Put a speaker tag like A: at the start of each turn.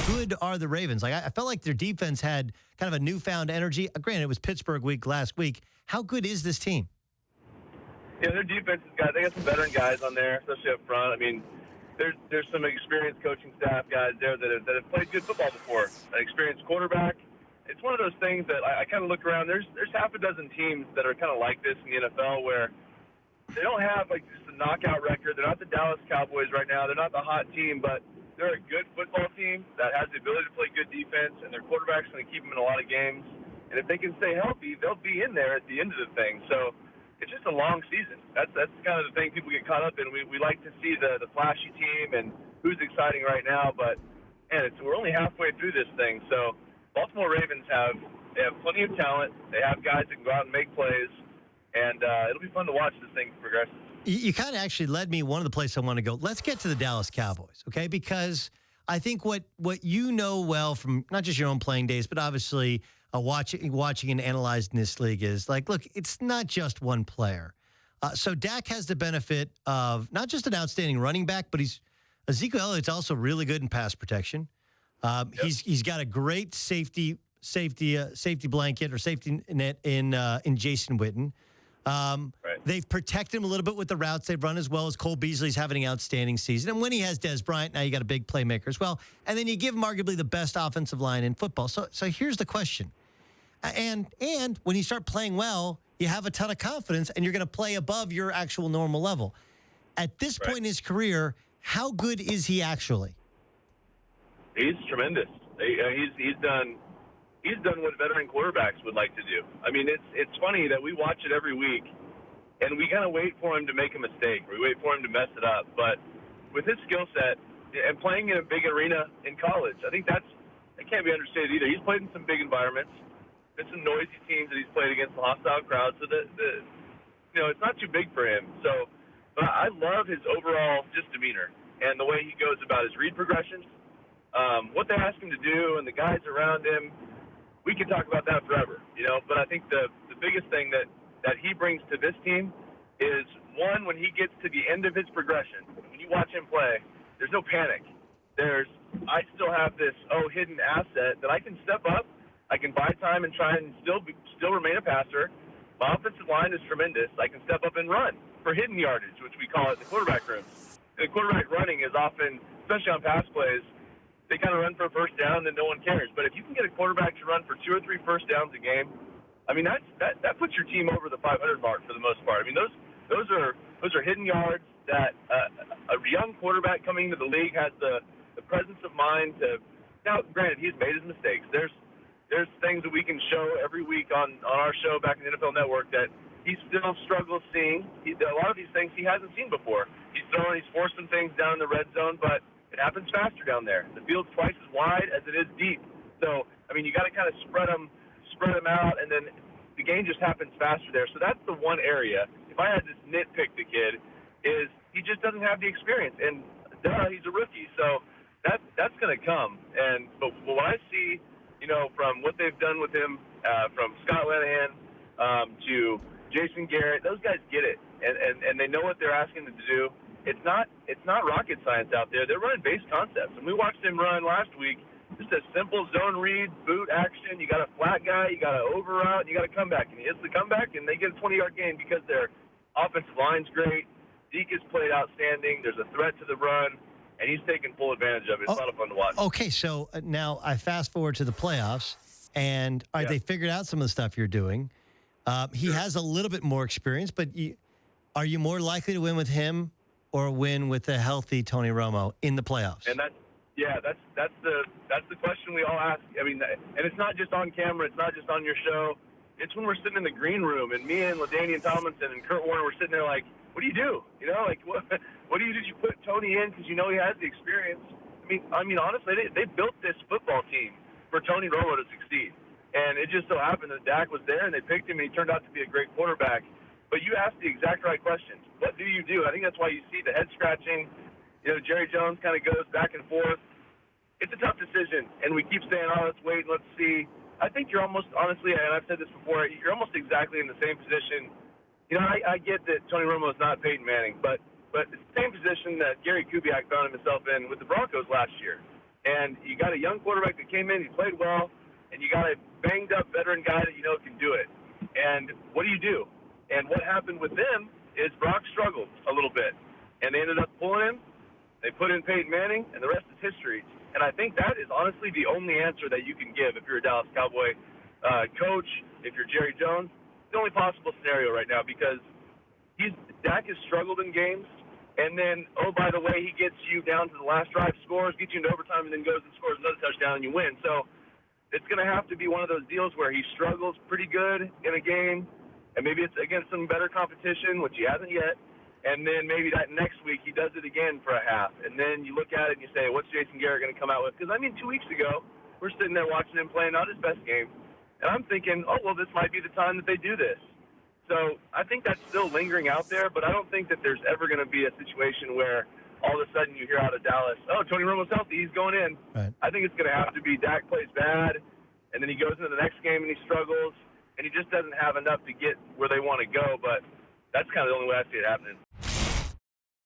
A: good are the Ravens? Like I felt like their defense had kind of a newfound energy. Granted, it was Pittsburgh week last week. How good is this team?
B: Yeah, their defense has got, they got some veteran guys on there, especially up front. I mean, there's some experienced coaching staff guys there that have played good football before. An experienced quarterback. It's one of those things that I kind of look around. There's half a dozen teams that are kind of like this in the NFL where they don't have like just a knockout record. They're not the Dallas Cowboys right now. They're not the hot team, but they're a good football team that has the ability to play good defense, and their quarterback's going to keep them in a lot of games. And if they can stay healthy, they'll be in there at the end of the thing. So it's just a long season. That's kind of the thing people get caught up in. We like to see the flashy team and who's exciting right now, but man, we're only halfway through this thing. So Baltimore Ravens have plenty of talent. They have guys that can go out and make plays, and it'll be fun to watch this thing progress.
A: You kind of actually led me one of the places I want to go. Let's get to the Dallas Cowboys, okay? Because I think what you know well from not just your own playing days, but obviously watching and analyzing this league is like, look, it's not just one player. So Dak has the benefit of not just an outstanding running back, but Ezekiel Elliott's also really good in pass protection. Yep. He's got a great safety blanket or safety net in Jason Witten. Right. They've protected him a little bit with the routes they've run, as well as Cole Beasley's having an outstanding season. And when he has Dez Bryant, now you got a big playmaker as well. And then you give him arguably the best offensive line in football. So here's the question. And when you start playing well, you have a ton of confidence, and you're going to play above your actual normal level. At this point in his career, how good is he actually?
B: He's tremendous. He's done what veteran quarterbacks would like to do. I mean, it's funny that we watch it every week, and we kind of wait for him to make a mistake. We wait for him to mess it up. But with his skill set and playing in a big arena in college, I think that can't be understated either. He's played in some big environments. There's some noisy teams that he's played against, the hostile crowd. So it's not too big for him. So, but I love his overall just demeanor and the way he goes about his read progressions, what they ask him to do, and the guys around him. We could talk about that forever, but I think the biggest thing that he brings to this team is, one, when he gets to the end of his progression, when you watch him play, there's no panic. I still have this hidden asset that I can step up, I can buy time and try and still remain a passer. My offensive line is tremendous. I can step up and run for hidden yardage, which we call it the quarterback room. And the quarterback running is often, especially on pass plays, they kind of run for a first down, then no one cares. But if you can get a quarterback to run for 2 or 3 first downs a game, I mean, that puts your team over the 500 mark for the most part. I mean, those are hidden yards that a young quarterback coming into the league has the presence of mind to. Now, granted, he's made his mistakes. There's things that we can show every week on our show back in the NFL Network that he still struggles seeing. A lot of these things he hasn't seen before. He's forced some things down in the red zone, but it happens faster down there. The field's twice as wide as it is deep. So, I mean, you got to kind of spread them out, and then the game just happens faster there. So that's the one area. If I had to nitpick the kid, is he just doesn't have the experience, and he's a rookie. So that's going to come. But what I see, from what they've done with him, from Scott Linehan to Jason Garrett, those guys get it, and they know what they're asking them to do. It's not rocket science out there. They're running base concepts, and we watched them run last week. Just a simple zone read, boot action. You got a flat guy, you got an over route, and you got a comeback, and he hits the comeback, and they get a 20-yard gain because their offensive line's great. Zeke has played outstanding. There's a threat to the run, and he's taking full advantage of it. It's a lot of fun to watch.
A: Okay, so now I fast forward to the playoffs, and they figured out some of the stuff you're doing. He has a little bit more experience, but are you more likely to win with him or win with a healthy Tony Romo in the playoffs?
B: And that's the question we all ask. I mean, and it's not just on camera. It's not just on your show. It's when we're sitting in the green room, and me and LaDainian Tomlinson and Kurt Warner were sitting there like, what do you do? What do you do? Did you put Tony in because he has the experience? I mean, honestly, they built this football team for Tony Romo to succeed. And it just so happened that Dak was there, and they picked him, and he turned out to be a great quarterback. But you asked the exact right questions. What do you do? I think that's why you see the head scratching. Jerry Jones kind of goes back and forth. It's a tough decision, and we keep saying, let's wait and let's see. I think you're almost, honestly, and I've said this before, you're almost exactly in the same position. I get that Tony Romo is not Peyton Manning, but it's the same position that Gary Kubiak found himself in with the Broncos last year. And you got a young quarterback that came in, he played well, and you got a banged-up veteran guy that you know can do it. And what do? And what happened with them is Brock struggled a little bit, and they ended up pulling him. They put in Peyton Manning, and the rest is history. And I think that is honestly the only answer that you can give if you're a Dallas Cowboy coach, if you're Jerry Jones. It's the only possible scenario right now because Dak has struggled in games. And then, oh, by the way, he gets you down to the last drive, scores, gets you into overtime, and then goes and scores another touchdown, and you win. So it's going to have to be one of those deals where he struggles pretty good in a game, and maybe it's against some better competition, which he hasn't yet, and then maybe that next week he does it again for a half. And then you look at it and you say, what's Jason Garrett going to come out with? Because, 2 weeks ago, we're sitting there watching him playing not his best game, and I'm thinking, oh, well, this might be the time that they do this. So I think that's still lingering out there, but I don't think that there's ever going to be a situation where all of a sudden you hear out of Dallas, oh, Tony Romo's healthy, he's going in.
A: Right.
B: I think it's going to have to be Dak plays bad, and then he goes into the next game and he struggles, and he just doesn't have enough to get where they want to go. But that's kind of the only way I see it happening.